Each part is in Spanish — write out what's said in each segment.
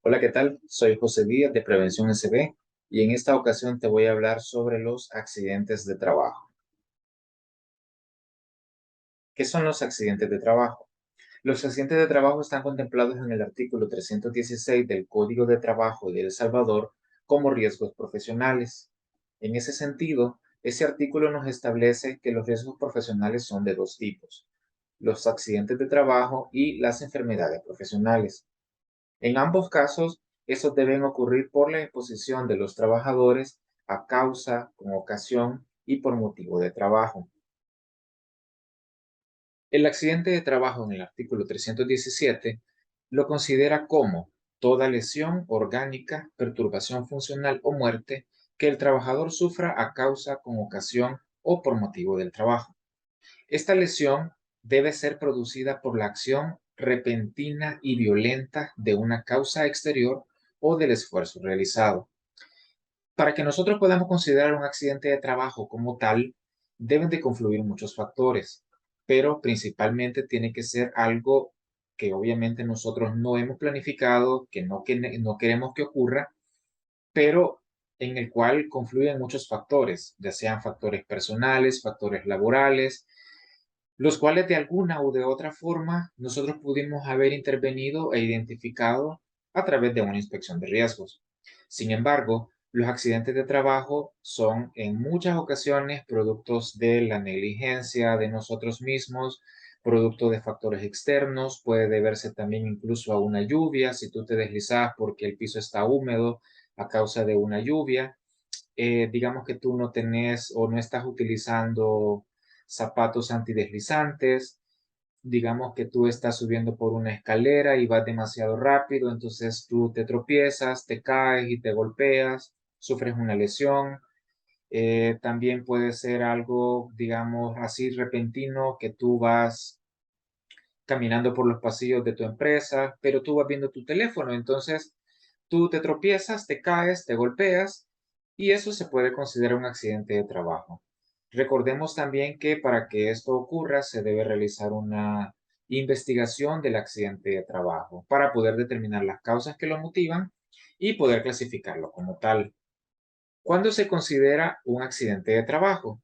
Hola, ¿qué tal? Soy José Díaz de Prevención SB y en esta ocasión te voy a hablar sobre los accidentes de trabajo. ¿Qué son los accidentes de trabajo? Los accidentes de trabajo están contemplados en el artículo 316 del Código de Trabajo de El Salvador como riesgos profesionales. En ese sentido, ese artículo nos establece que los riesgos profesionales son de dos tipos: los accidentes de trabajo y las enfermedades profesionales. En ambos casos, estos deben ocurrir por la exposición de los trabajadores a causa, con ocasión y por motivo de trabajo. El accidente de trabajo en el artículo 317 lo considera como toda lesión orgánica, perturbación funcional o muerte que el trabajador sufra a causa, con ocasión o por motivo del trabajo. Esta lesión debe ser producida por la acción repentina y violenta de una causa exterior o del esfuerzo realizado. Para que nosotros podamos considerar un accidente de trabajo como tal, deben de confluir muchos factores, pero principalmente tiene que ser algo que obviamente nosotros no hemos planificado, que no queremos que ocurra, pero en el cual confluyen muchos factores, ya sean factores personales, factores laborales, los cuales de alguna u de otra forma nosotros pudimos haber intervenido e identificado a través de una inspección de riesgos. Sin embargo, los accidentes de trabajo son en muchas ocasiones productos de la negligencia de nosotros mismos, producto de factores externos, puede deberse también incluso a una lluvia, si tú te deslizas porque el piso está húmedo a causa de una lluvia, digamos que tú no tenés o no estás utilizando zapatos antideslizantes, digamos que tú estás subiendo por una escalera y vas demasiado rápido, entonces tú te tropiezas, te caes y te golpeas, sufres una lesión. También puede ser algo, digamos, así repentino, que tú vas caminando por los pasillos de tu empresa, pero tú vas viendo tu teléfono, entonces tú te tropiezas, te caes, te golpeas y eso se puede considerar un accidente de trabajo. Recordemos también que para que esto ocurra se debe realizar una investigación del accidente de trabajo para poder determinar las causas que lo motivan y poder clasificarlo como tal. ¿Cuándo se considera un accidente de trabajo?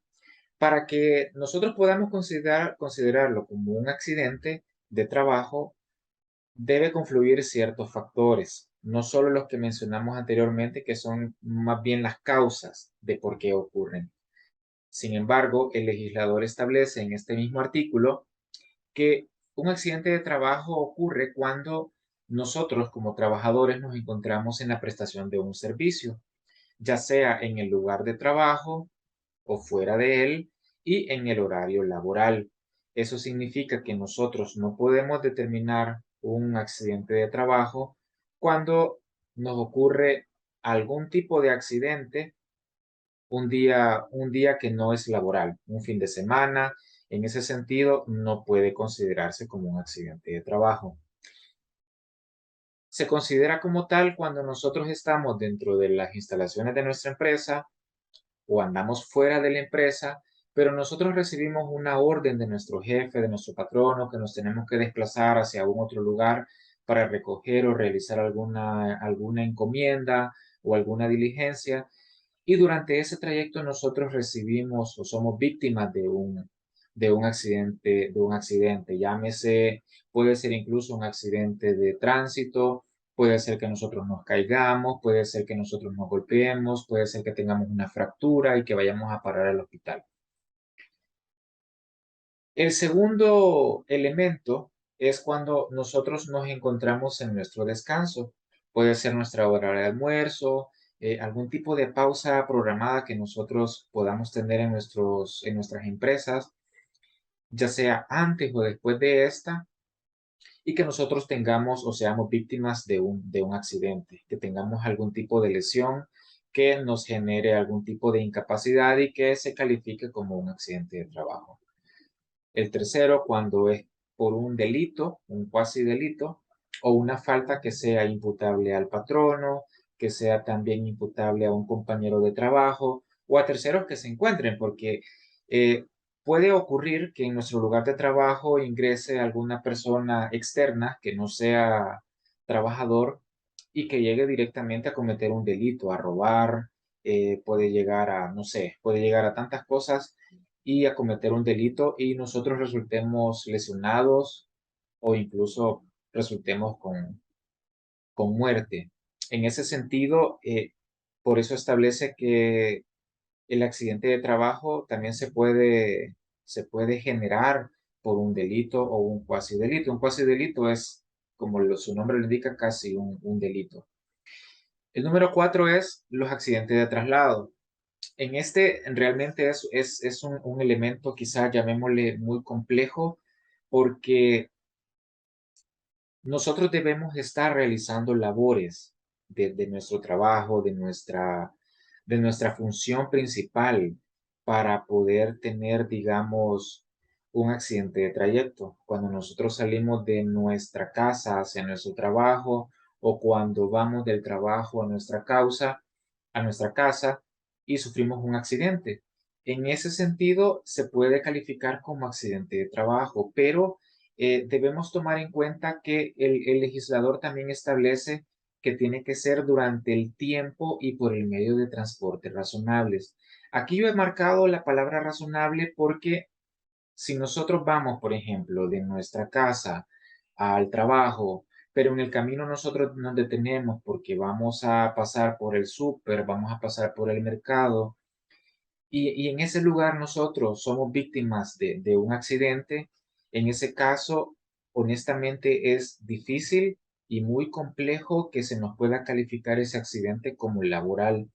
Para que nosotros podamos considerarlo como un accidente de trabajo, debe confluir ciertos factores, no solo los que mencionamos anteriormente, que son más bien las causas de por qué ocurren. Sin embargo, el legislador establece en este mismo artículo que un accidente de trabajo ocurre cuando nosotros como trabajadores nos encontramos en la prestación de un servicio, ya sea en el lugar de trabajo o fuera de él y en el horario laboral. Eso significa que nosotros no podemos determinar un accidente de trabajo cuando nos ocurre algún tipo de accidente un día que no es laboral, un fin de semana. En ese sentido, no puede considerarse como un accidente de trabajo. Se considera como tal cuando nosotros estamos dentro de las instalaciones de nuestra empresa o andamos fuera de la empresa, pero nosotros recibimos una orden de nuestro jefe, de nuestro patrono, que nos tenemos que desplazar hacia algún otro lugar para recoger o realizar alguna encomienda o alguna diligencia. Y durante ese trayecto nosotros recibimos o somos víctimas de un accidente, llámese, puede ser incluso un accidente de tránsito, puede ser que nosotros nos caigamos, puede ser que nosotros nos golpeemos, puede ser que tengamos una fractura y que vayamos a parar al hospital. El segundo elemento es cuando nosotros nos encontramos en nuestro descanso. Puede ser nuestra hora de almuerzo, algún tipo de pausa programada que nosotros podamos tener en nuestras empresas, ya sea antes o después de esta, y que nosotros tengamos o seamos víctimas de un accidente, que tengamos algún tipo de lesión que nos genere algún tipo de incapacidad y que se califique como un accidente de trabajo. El tercero, cuando es por un delito, un cuasi delito, o una falta que sea imputable al patrono, que sea también imputable a un compañero de trabajo o a terceros que se encuentren, porque eh, puede ocurrir que en nuestro lugar de trabajo ingrese alguna persona externa que no sea trabajador y que llegue directamente a cometer un delito, a robar, puede llegar a, no sé, puede llegar a tantas cosas y a cometer un delito y nosotros resultemos lesionados o incluso resultemos con muerte. En ese sentido, por eso establece que el accidente de trabajo también se puede generar por un delito o un cuasi delito. Un cuasi delito es, como su nombre lo indica, casi un delito. El número 4 es los accidentes de traslado. En este realmente es un elemento quizá llamémosle muy complejo porque nosotros debemos estar realizando labores de nuestro trabajo, de nuestra función principal para poder tener, digamos, un accidente de trayecto. Cuando nosotros salimos de nuestra casa hacia nuestro trabajo o cuando vamos del trabajo a nuestra casa y sufrimos un accidente. En ese sentido, se puede calificar como accidente de trabajo, pero debemos tomar en cuenta que el legislador también establece que tiene que ser durante el tiempo y por el medio de transporte razonables. Aquí yo he marcado la palabra razonable porque si nosotros vamos, por ejemplo, de nuestra casa al trabajo, pero en el camino nosotros nos detenemos porque vamos a pasar por el súper, vamos a pasar por el mercado, y en ese lugar nosotros somos víctimas de un accidente, en ese caso, honestamente es difícil y muy complejo que se nos pueda calificar ese accidente como laboral,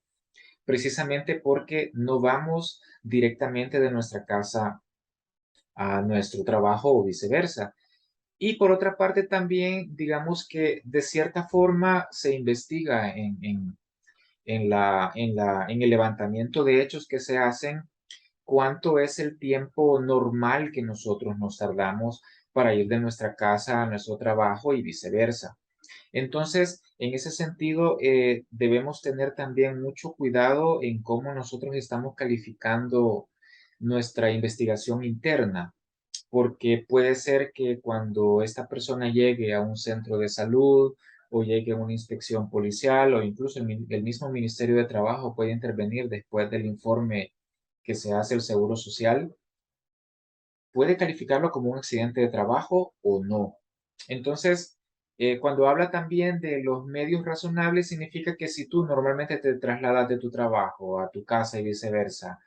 precisamente porque no vamos directamente de nuestra casa a nuestro trabajo o viceversa. Y por otra parte también, digamos que de cierta forma se investiga en el levantamiento de hechos que se hacen cuánto es el tiempo normal que nosotros nos tardamos para ir de nuestra casa a nuestro trabajo y viceversa. Entonces, en ese sentido, debemos tener también mucho cuidado en cómo nosotros estamos calificando nuestra investigación interna, porque puede ser que cuando esta persona llegue a un centro de salud o llegue a una inspección policial o incluso el mismo Ministerio de Trabajo puede intervenir después del informe que se hace el Seguro Social, puede calificarlo como un accidente de trabajo o no. Entonces, cuando habla también de los medios razonables, significa que si tú normalmente te trasladas de tu trabajo a tu casa y viceversa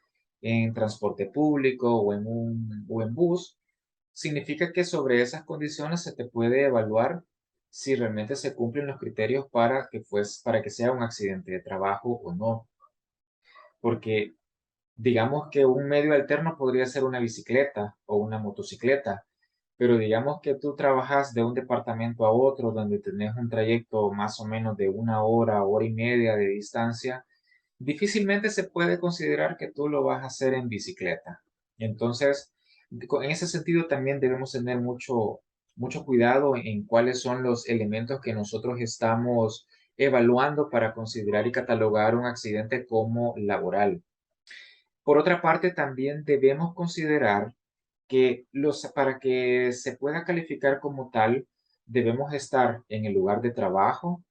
en transporte público o en bus, significa que sobre esas condiciones se te puede evaluar si realmente se cumplen los criterios para que sea un accidente de trabajo o no. Porque digamos que un medio alterno podría ser una bicicleta o una motocicleta, pero digamos que tú trabajas de un departamento a otro donde tenés un trayecto más o menos de una hora, hora y media de distancia, difícilmente se puede considerar que tú lo vas a hacer en bicicleta. Entonces, en ese sentido también debemos tener mucho cuidado en cuáles son los elementos que nosotros estamos evaluando para considerar y catalogar un accidente como laboral. Por otra parte, también debemos considerar que para que se pueda calificar como tal, debemos estar en el lugar de trabajo,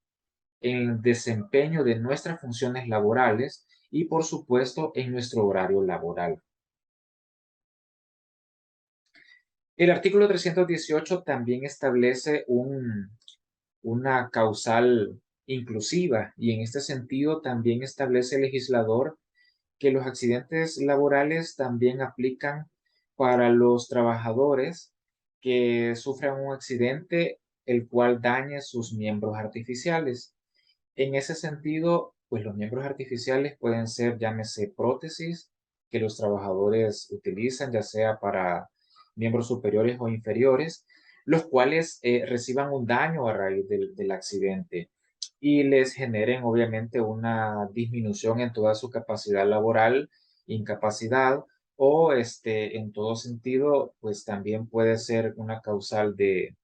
en el desempeño de nuestras funciones laborales y, por supuesto, en nuestro horario laboral. El artículo 318 también establece una causal inclusiva y en este sentido también establece el legislador que los accidentes laborales también aplican para los trabajadores que sufran un accidente el cual dañe sus miembros artificiales. En ese sentido, pues los miembros artificiales pueden ser, llámese, prótesis que los trabajadores utilizan, ya sea para miembros superiores o inferiores, los cuales reciban un daño a raíz del accidente y les generen obviamente una disminución en toda su capacidad laboral, incapacidad o en todo sentido, pues también puede ser una causal de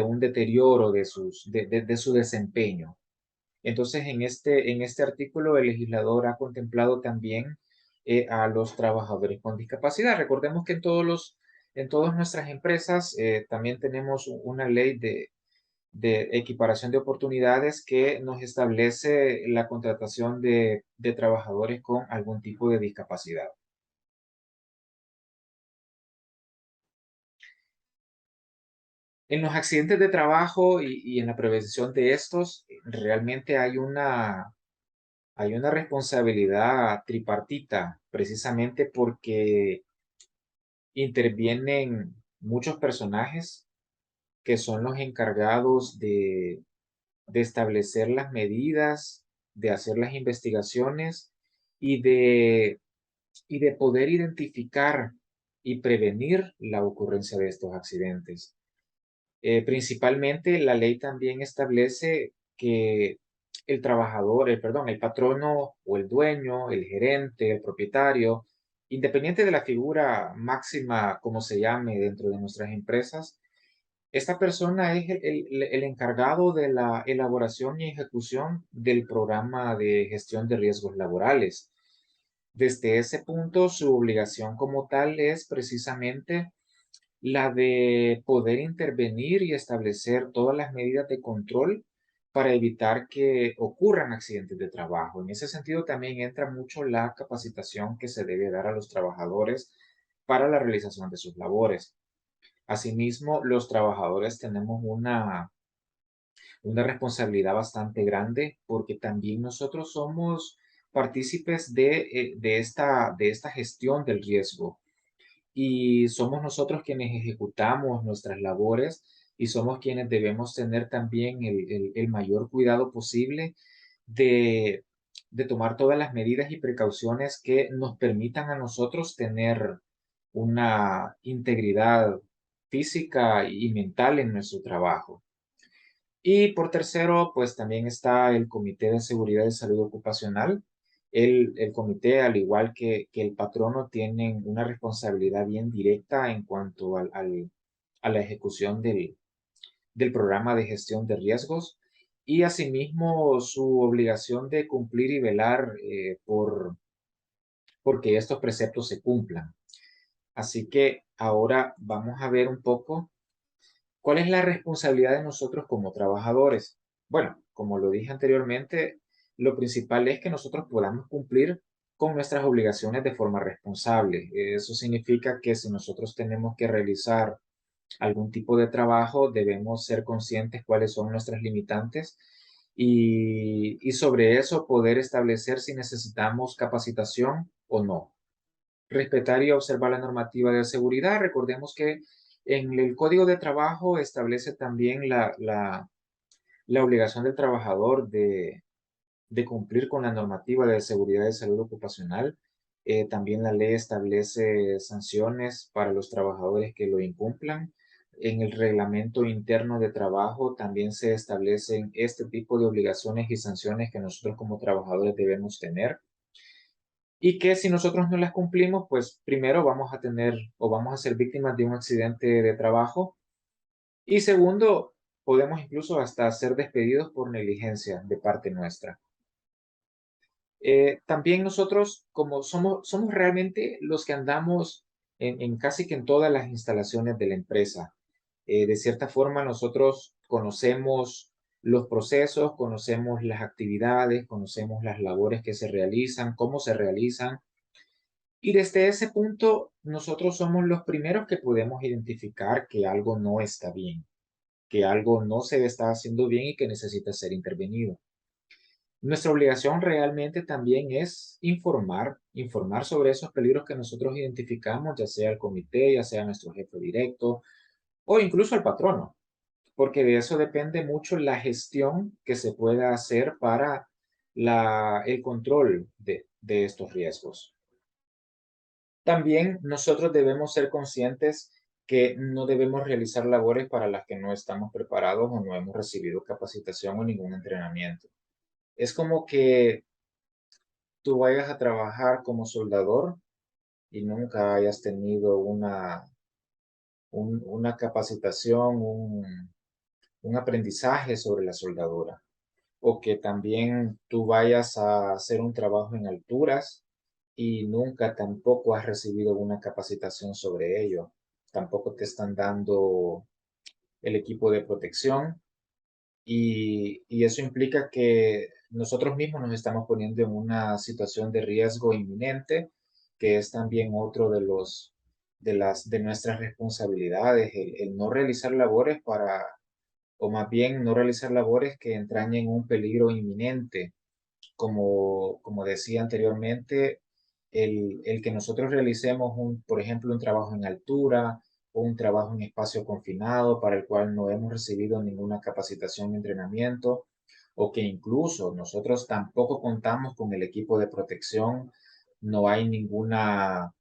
un deterioro de su desempeño. Entonces, en este artículo, el legislador ha contemplado también a los trabajadores con discapacidad. Recordemos que en todas nuestras empresas también tenemos una ley de equiparación de oportunidades que nos establece la contratación de trabajadores con algún tipo de discapacidad. En los accidentes de trabajo y en la prevención de estos, realmente hay una responsabilidad tripartita, precisamente porque intervienen muchos personajes que son los encargados de establecer las medidas, de hacer las investigaciones y y de poder identificar y prevenir la ocurrencia de estos accidentes. Principalmente, la ley también establece que el trabajador, perdón, el patrono o el dueño, el gerente, el propietario, independiente de la figura máxima, como se llame dentro de nuestras empresas, esta persona es el encargado de la elaboración y ejecución del programa de gestión de riesgos laborales. Desde ese punto, su obligación como tal es precisamente la de poder intervenir y establecer todas las medidas de control para evitar que ocurran accidentes de trabajo. En ese sentido, también entra mucho la capacitación que se debe dar a los trabajadores para la realización de sus labores. Asimismo, los trabajadores tenemos una responsabilidad bastante grande porque también nosotros somos partícipes de esta gestión del riesgo y somos nosotros quienes ejecutamos nuestras labores y somos quienes debemos tener también el mayor cuidado posible de, de tomar todas las medidas y precauciones que nos permitan a nosotros tener una integridad física y mental en nuestro trabajo. Y por tercero, pues también está el Comité de Seguridad y Salud Ocupacional. El comité, al igual que el patrono, tienen una responsabilidad bien directa en cuanto a la ejecución del programa de gestión de riesgos y asimismo su obligación de cumplir y velar porque estos preceptos se cumplan. Así que ahora vamos a ver un poco cuál es la responsabilidad de nosotros como trabajadores. Bueno, como lo dije anteriormente, lo principal es que nosotros podamos cumplir con nuestras obligaciones de forma responsable. Eso significa que si nosotros tenemos que realizar algún tipo de trabajo, debemos ser conscientes cuáles son nuestras limitantes y sobre eso poder establecer si necesitamos capacitación o no. Respetar y observar la normativa de seguridad. Recordemos que en el Código de Trabajo establece también la obligación del trabajador de cumplir con la normativa de seguridad y salud ocupacional. También la ley establece sanciones para los trabajadores que lo incumplan. En el reglamento interno de trabajo también se establecen este tipo de obligaciones y sanciones que nosotros como trabajadores debemos tener y que si nosotros no las cumplimos, pues primero vamos a tener o vamos a ser víctimas de un accidente de trabajo y segundo, podemos incluso hasta ser despedidos por negligencia de parte nuestra. También nosotros, como somos realmente los que andamos en casi que en todas las instalaciones de la empresa. De cierta forma, nosotros conocemos los procesos, conocemos las actividades, conocemos las labores que se realizan, cómo se realizan. Y desde ese punto, nosotros somos los primeros que podemos identificar que algo no está bien, que algo no se está haciendo bien y que necesita ser intervenido. Nuestra obligación realmente también es informar sobre esos peligros que nosotros identificamos, ya sea al comité, ya sea a nuestro jefe directo o incluso al patrono, porque de eso depende mucho la gestión que se pueda hacer para el control de estos riesgos. También nosotros debemos ser conscientes que no debemos realizar labores para las que no estamos preparados o no hemos recibido capacitación o ningún entrenamiento. Es como que tú vayas a trabajar como soldador y nunca hayas tenido una capacitación, un aprendizaje sobre la soldadura. O que también tú vayas a hacer un trabajo en alturas y nunca tampoco has recibido una capacitación sobre ello. Tampoco te están dando el equipo de protección y eso implica que nosotros mismos nos estamos poniendo en una situación de riesgo inminente, que es también otro de nuestras responsabilidades, el no realizar labores o más bien no realizar labores que entrañen un peligro inminente. Como decía anteriormente, el que nosotros realicemos, por ejemplo, un trabajo en altura o un trabajo en espacio confinado para el cual no hemos recibido ninguna capacitación ni entrenamiento, o que incluso nosotros tampoco contamos con el equipo de protección, no hay ninguna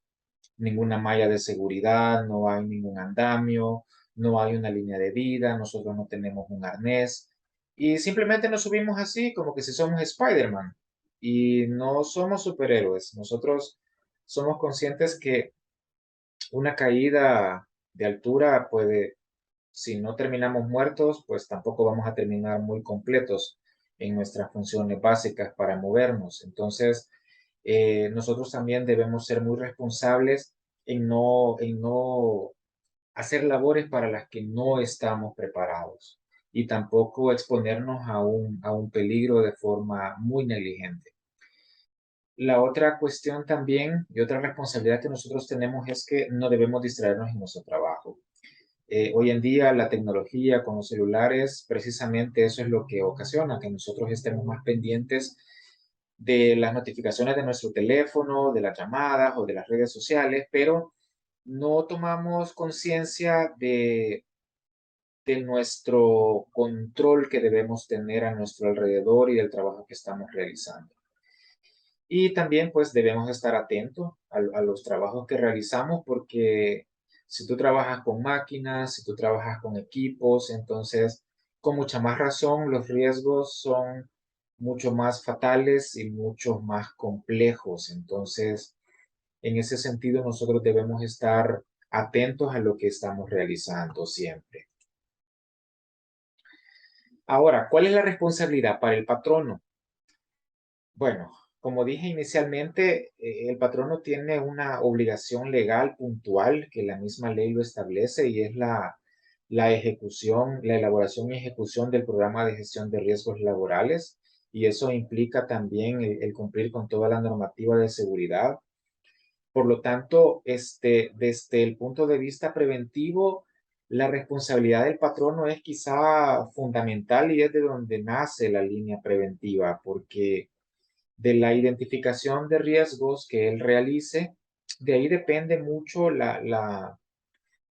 malla de seguridad, no hay ningún andamio, no hay una línea de vida, nosotros no tenemos un arnés y simplemente nos subimos así como que si somos Spider-Man y no somos superhéroes. Nosotros somos conscientes que una caída de altura puede, si no terminamos muertos, pues tampoco vamos a terminar muy completos en nuestras funciones básicas para movernos. Entonces, nosotros también debemos ser muy responsables en no hacer labores para las que no estamos preparados y tampoco exponernos a un peligro de forma muy negligente. La otra cuestión también y otra responsabilidad que nosotros tenemos es que no debemos distraernos en nuestro trabajo. Hoy en día la tecnología con los celulares, precisamente eso es lo que ocasiona que nosotros estemos más pendientes de las notificaciones de nuestro teléfono, de las llamadas o de las redes sociales, pero no tomamos conciencia de nuestro control que debemos tener a nuestro alrededor y del trabajo que estamos realizando. Y también pues debemos estar atentos a los trabajos que realizamos porque si tú trabajas con máquinas, si tú trabajas con equipos, entonces con mucha más razón los riesgos son mucho más fatales y mucho más complejos. Entonces, en ese sentido nosotros debemos estar atentos a lo que estamos realizando siempre. Ahora, ¿cuál es la responsabilidad para el patrono? Bueno, como dije inicialmente, el patrono tiene una obligación legal puntual que la misma ley lo establece y es la ejecución, la elaboración y ejecución del programa de gestión de riesgos laborales y eso implica también el cumplir con toda la normativa de seguridad. Por lo tanto, desde el punto de vista preventivo, la responsabilidad del patrono es quizá fundamental y es de donde nace la línea preventiva, porque de la identificación de riesgos que él realice, de ahí depende mucho la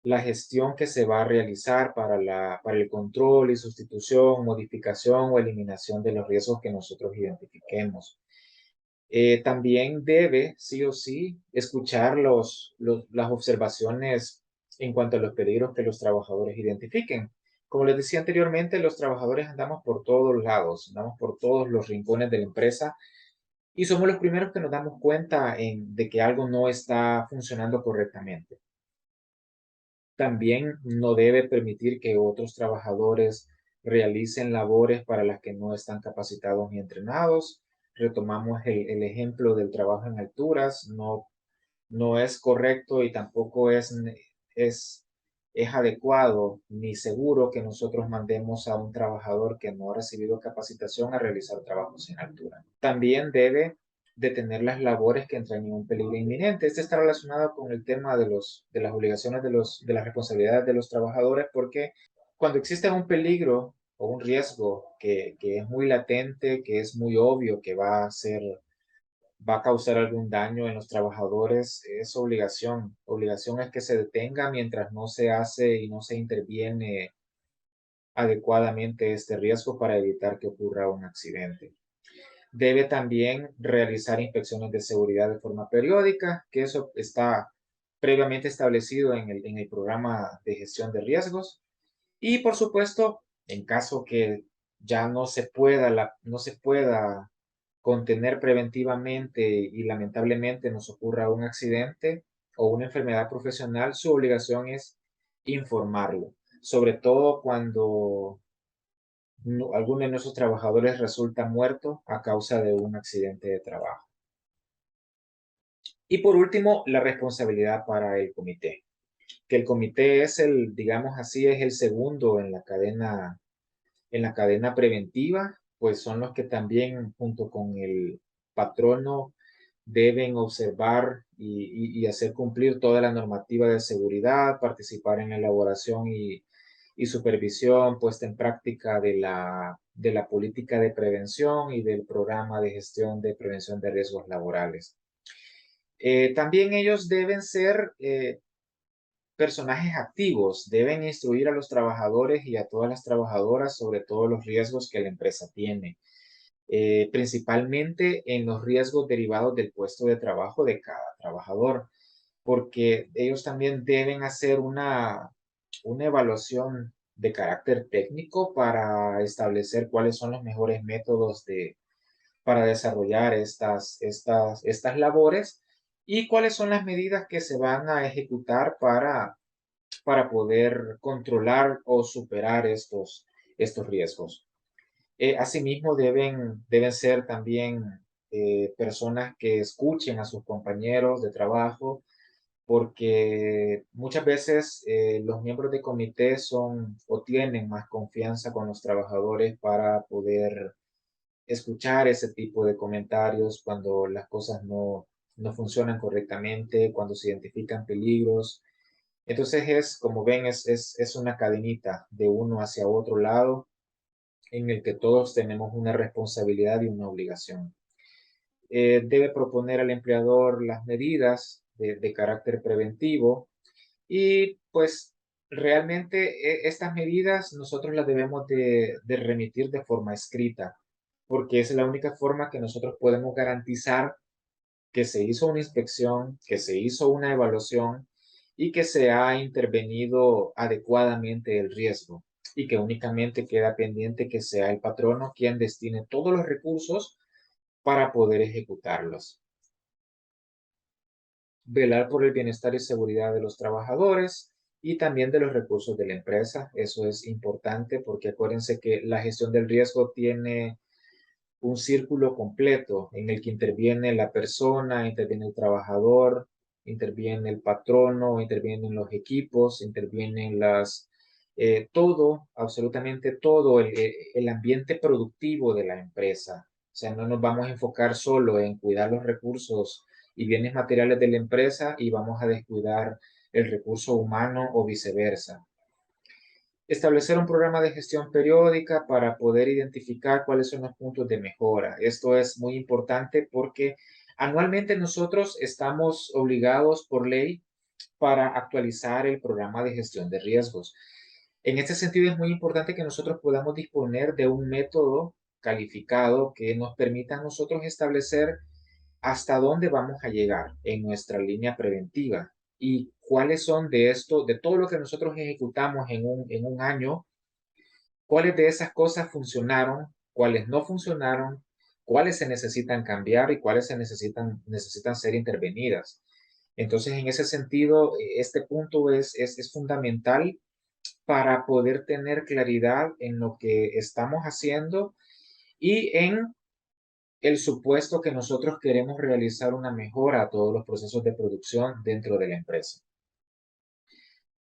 gestión que se va a realizar para el control y sustitución, modificación o eliminación de los riesgos que nosotros identifiquemos. También debe, sí o sí, escuchar las observaciones en cuanto a los peligros que los trabajadores identifiquen. Como les decía anteriormente, los trabajadores andamos por todos lados, andamos por todos los rincones de la empresa y somos los primeros que nos damos cuenta de que algo no está funcionando correctamente. También no debe permitir que otros trabajadores realicen labores para las que no están capacitados ni entrenados. Retomamos el ejemplo del trabajo en alturas. No es correcto y tampoco es, es adecuado ni seguro que nosotros mandemos a un trabajador que no ha recibido capacitación a realizar trabajos en altura. También debe detener las labores que entran en un peligro inminente. Este está relacionado con el tema de las obligaciones de las responsabilidades de los trabajadores porque cuando existe un peligro o un riesgo que es muy latente, que es muy obvio que va a causar algún daño en los trabajadores, es obligación. Obligación es que se detenga mientras no se hace y no se interviene adecuadamente este riesgo para evitar que ocurra un accidente. Debe también realizar inspecciones de seguridad de forma periódica, que eso está previamente establecido en el programa de gestión de riesgos. Y por supuesto, en caso que ya no se pueda contener preventivamente y lamentablemente nos ocurra un accidente o una enfermedad profesional, su obligación es informarlo, sobre todo cuando alguno de nuestros trabajadores resulta muerto a causa de un accidente de trabajo. Y por último, la responsabilidad para el comité, que el comité es digamos así, es el segundo en la cadena en la cadena preventiva, pues son los que también junto con el patrono deben observar y hacer cumplir toda la normativa de seguridad, participar en la elaboración y supervisión puesta en práctica de la política de prevención y del programa de gestión de prevención de riesgos laborales. También ellos deben ser personajes activos, deben instruir a los trabajadores y a todas las trabajadoras sobre todos los riesgos que la empresa tiene, principalmente en los riesgos derivados del puesto de trabajo de cada trabajador, porque ellos también deben hacer una evaluación de carácter técnico para establecer cuáles son los mejores métodos para desarrollar estas labores y cuáles son las medidas que se van a ejecutar para poder controlar o superar estos riesgos. Asimismo, deben ser también personas que escuchen a sus compañeros de trabajo, porque muchas veces los miembros de comité son o tienen más confianza con los trabajadores para poder escuchar ese tipo de comentarios cuando las cosas no funcionan correctamente, cuando se identifican peligros. Entonces como ven, es una cadenita de uno hacia otro lado en el que todos tenemos una responsabilidad y una obligación. Debe proponer al empleador las medidas de carácter preventivo y pues realmente estas medidas nosotros las debemos de remitir de forma escrita, porque es la única forma que nosotros podemos garantizar que se hizo una inspección, que se hizo una evaluación y que se ha intervenido adecuadamente el riesgo y que únicamente queda pendiente que sea el patrono quien destine todos los recursos para poder ejecutarlos. Velar por el bienestar y seguridad de los trabajadores y también de los recursos de la empresa. Eso es importante porque acuérdense que la gestión del riesgo tiene un círculo completo en el que interviene la persona, interviene el trabajador, interviene el patrono, intervienen los equipos, intervienen todo, absolutamente todo el ambiente productivo de la empresa. O sea, no nos vamos a enfocar solo en cuidar los recursos y bienes materiales de la empresa y vamos a descuidar el recurso humano o viceversa. Establecer un programa de gestión periódica para poder identificar cuáles son los puntos de mejora. Esto es muy importante porque anualmente nosotros estamos obligados por ley para actualizar el programa de gestión de riesgos. En este sentido es muy importante que nosotros podamos disponer de un método calificado que nos permita a nosotros establecer hasta dónde vamos a llegar en nuestra línea preventiva y cuáles son de esto, de todo lo que nosotros ejecutamos en un año, cuáles de esas cosas funcionaron, cuáles no funcionaron, cuáles se necesitan cambiar y cuáles necesitan ser intervenidas. Entonces, en ese sentido, este punto es fundamental para poder tener claridad en lo que estamos haciendo y en el supuesto que nosotros queremos realizar una mejora a todos los procesos de producción dentro de la empresa.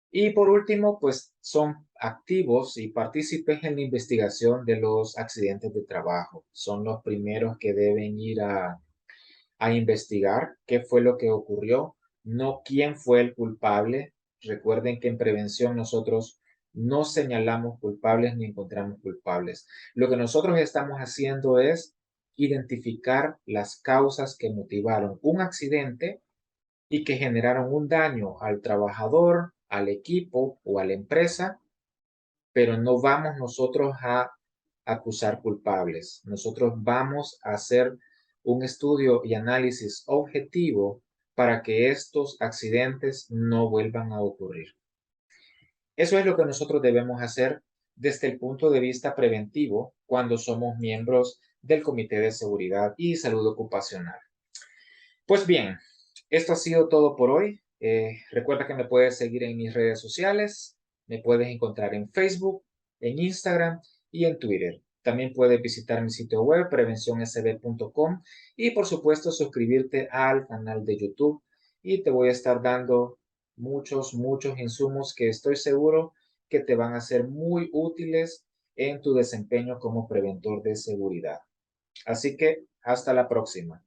Y por último, pues son activos y partícipes en la investigación de los accidentes de trabajo. Son los primeros que deben ir a investigar qué fue lo que ocurrió, no quién fue el culpable. Recuerden que en prevención nosotros no señalamos culpables ni encontramos culpables. Lo que nosotros estamos haciendo es identificar las causas que motivaron un accidente y que generaron un daño al trabajador, al equipo o a la empresa, pero no vamos nosotros a acusar culpables. Nosotros vamos a hacer un estudio y análisis objetivo para que estos accidentes no vuelvan a ocurrir. Eso es lo que nosotros debemos hacer desde el punto de vista preventivo cuando somos miembros del Comité de Seguridad y Salud Ocupacional. Pues bien, esto ha sido todo por hoy. Recuerda que me puedes seguir en mis redes sociales. Me puedes encontrar en Facebook, en Instagram y en Twitter. También puedes visitar mi sitio web prevencionsb.com y por supuesto suscribirte al canal de YouTube y te voy a estar dando muchos insumos que estoy seguro que te van a ser muy útiles en tu desempeño como preventor de seguridad. Así que hasta la próxima.